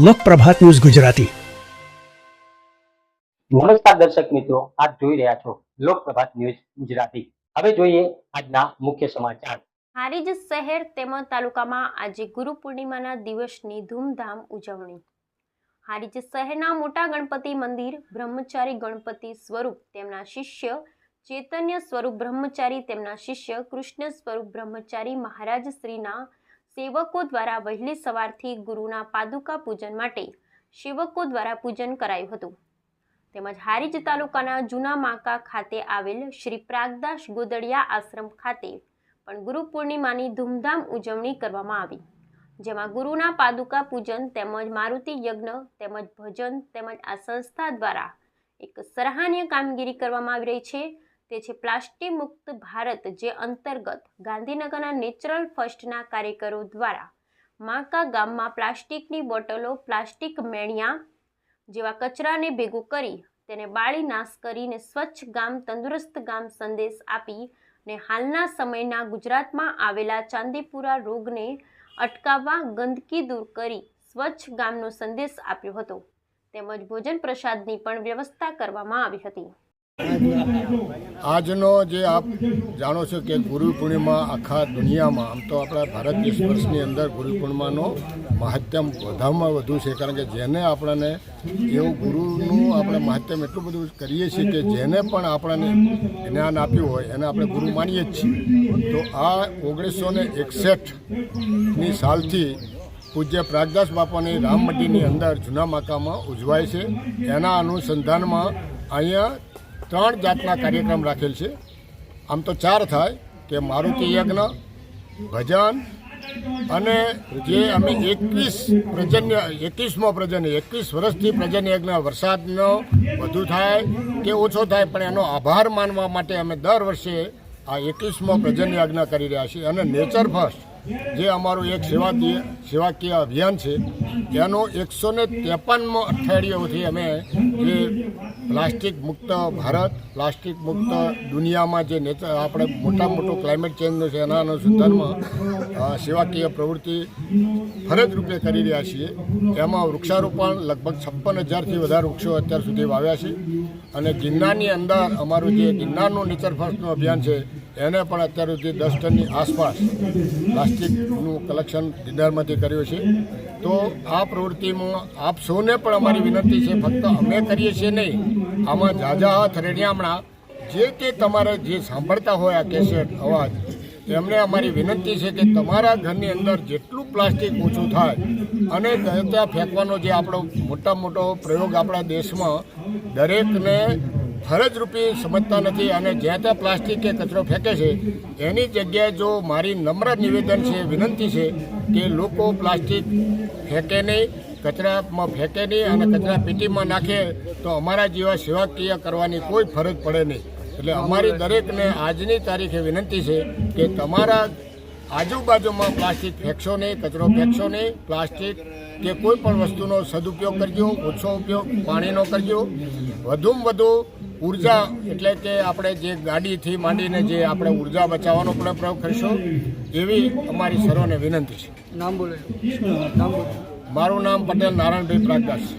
લોકપ્રભાત news Gujarati. નમસ્કાર દર્શક મિત્રો, આપ જોઈ રહ્યા છો લોકપ્રભાત ન્યૂઝ ગુજરાતી। હવે જોઈએ આજના મુખ્ય સમાચાર। હારીજ શહેર તેમજ તાલુકામાં આજે ગુરુ પૂર્ણિમાના દિવસની ધૂમધામ ઉજવણી। હારીજ શહેરના મોટા ગણપતિ મંદિર બ્રહ્મચારી ગણપતિ સ્વરૂપ તેમના શિષ્ય ચૈતન્ય સ્વરૂપ બ્રહ્મચારી તેમના શિષ્ય કૃષ્ણ સ્વરૂપ બ્રહ્મચારી મહારાજ શ્રીના સેવકો દ્વારા વહેલી સવારથી ગુરુના પાદુકા પૂજન માટે સેવકો દ્વારા પૂજન કરાયું હતું। તેમજ હારીજ તાલુકાના જૂના માકા ખાતે આવેલ શ્રી પ્રાગદાસ ગોદડિયા આશ્રમ ખાતે પણ ગુરુ પૂર્ણિમાની ધૂમધામ ઉજવણી કરવામાં આવી, જેમાં ગુરુના પાદુકા પૂજન તેમજ મારુતિ યજ્ઞ તેમજ ભજન તેમજ આ સંસ્થા દ્વારા એક સરાહનીય કામગીરી કરવામાં આવી રહી છે, તે છે પ્લાસ્ટિક મુક્ત ભારત, જે અંતર્ગત ગાંધીનગરના નેચરલ ફર્સ્ટના કાર્યકરો દ્વારા માકા ગામમાં પ્લાસ્ટિકની બોટલો, પ્લાસ્ટિક મેણિયા જેવા કચરાને ભેગું કરી તેને બાળી નાશ કરીને સ્વચ્છ ગામ તંદુરસ્ત ગામ સંદેશ આપી ને હાલના સમયના ગુજરાતમાં આવેલા ચાંદીપુરા રોગને અટકાવવા ગંદકી દૂર કરી સ્વચ્છ ગામનો સંદેશ આપ્યો હતો। તેમજ ભોજન પ્રસાદની પણ વ્યવસ્થા કરવામાં આવી હતી। આજનો જે આપ જાણો છો કે ગુરુ પૂર્ણિમા આખા દુનિયામાં, આમ તો આપણા ભારત દેશ વર્ષની અંદર ગુરુ પૂર્ણિમાનો મહાત્મ્ય વધારેમાં વધુ છે, કારણ કે જેને આપણને એવું ગુરુનું આપણે મહાત્મ્ય એટલું બધું કરીએ છીએ કે જેને પણ આપણને જ્ઞાન આપ્યું હોય એને આપણે ગુરુ માનીએ જ છીએ। તો આ 1961ની સાલથી પૂજ્ય પ્રાગદાસ બાપાની રામ મંદિરની અંદર જૂના માકામાં ઉજવાય છે। એના અનુસંધાનમાં અહીંયા 3 જાતના કાર્યક્રમ રાખેલ છે। આમ તો 4 થાય કે મારુતિ યજ્ઞ, ભજન અને જે અમે 21મો પ્રજન 21 વર્ષથી પ્રજન યજ્ઞ, વરસાદનો વધુ થાય કે ઓછો થાય પણ એનો આભાર માનવા માટે અમે દર વર્ષે આ 21મો પ્રજન યજ્ઞ કરી રહ્યા છીએ। અને નેચર ફર્સ્ટ જે અમારું એક સેવાકીય અભિયાન છે, એનો 153મો અઠવાડિયાથી અમે જે પ્લાસ્ટિક મુક્ત ભારત, પ્લાસ્ટિક મુક્ત દુનિયામાં જે આપણે મોટું ક્લાઇમેટ ચેન્જનું છે એના અનુસંધાનમાં સેવાકીય પ્રવૃત્તિ ફરજ રૂપે કરી રહ્યા છીએ। એમાં વૃક્ષારોપણ લગભગ 56,000થી વધારે વૃક્ષો અત્યાર સુધી વાવ્યા છે। અને ગિરનારની અંદર અમારું જે ગિરનારનું નેચર ફર્સ્ટનું અભિયાન છે એને પણ અત્યાર સુધી 10 ટનની આસપાસ પ્લાસ્ટિકનું કલેક્શન ગિરનારમાંથી કર્યું છે। તો આ પ્રવૃત્તિમાં આપ સૌને પણ અમારી વિનંતી છે, ફક્ત અમે કરીએ છીએ નહીં, આમાં ઝાઝા થરેડિયામણા જે કે તમારે જે સાંભળતા હોય આ કેસેટ અવાજ, એમને અમારી વિનંતી છે કે તમારા ઘરની અંદર જેટલું પ્લાસ્ટિક ઓછું થાય અને ત્યાં ફેંકવાનો જે આપણો મોટો પ્રયોગ આપણા દેશમાં દરેકને ફરજરૂપી સમજતા નથી અને જ્યાં ત્યાં પ્લાસ્ટિક કે કચરો ફેંકે છે, એની જગ્યાએ જો મારી નમ્ર નિવેદન છે, વિનંતી છે કે લોકો પ્લાસ્ટિક ફેંકે નહીં, કચરામાં ફેંકે નહીં અને કચરા પેટીમાં નાખે તો અમારા જેવા સેવાકીય કરવાની કોઈ ફરજ પડે નહીં। એટલે અમારી દરેકને આજની તારીખે વિનંતી છે કે તમારા આજુબાજુમાં પ્લાસ્ટિક ફેંકશો નહીં, કચરો ફેંકશો નહીં, પ્લાસ્ટિક કે કોઈ પણ વસ્તુનો સદુપયોગ કરજો, ઓછો ઉપયોગ પાણીનો કરજો, વધુમાં વધુ ઉર્જા એટલે કે આપણે જે ગાડીથી માંડીને જે આપણે ઉર્જા બચાવવાનો પણ પ્રયોગ કરીશું, એવી અમારી સર્વને વિનંતી છે। નામ બોલે। મારું નામ પટેલ નારાયણભાઈ પ્રાગદાસ છે।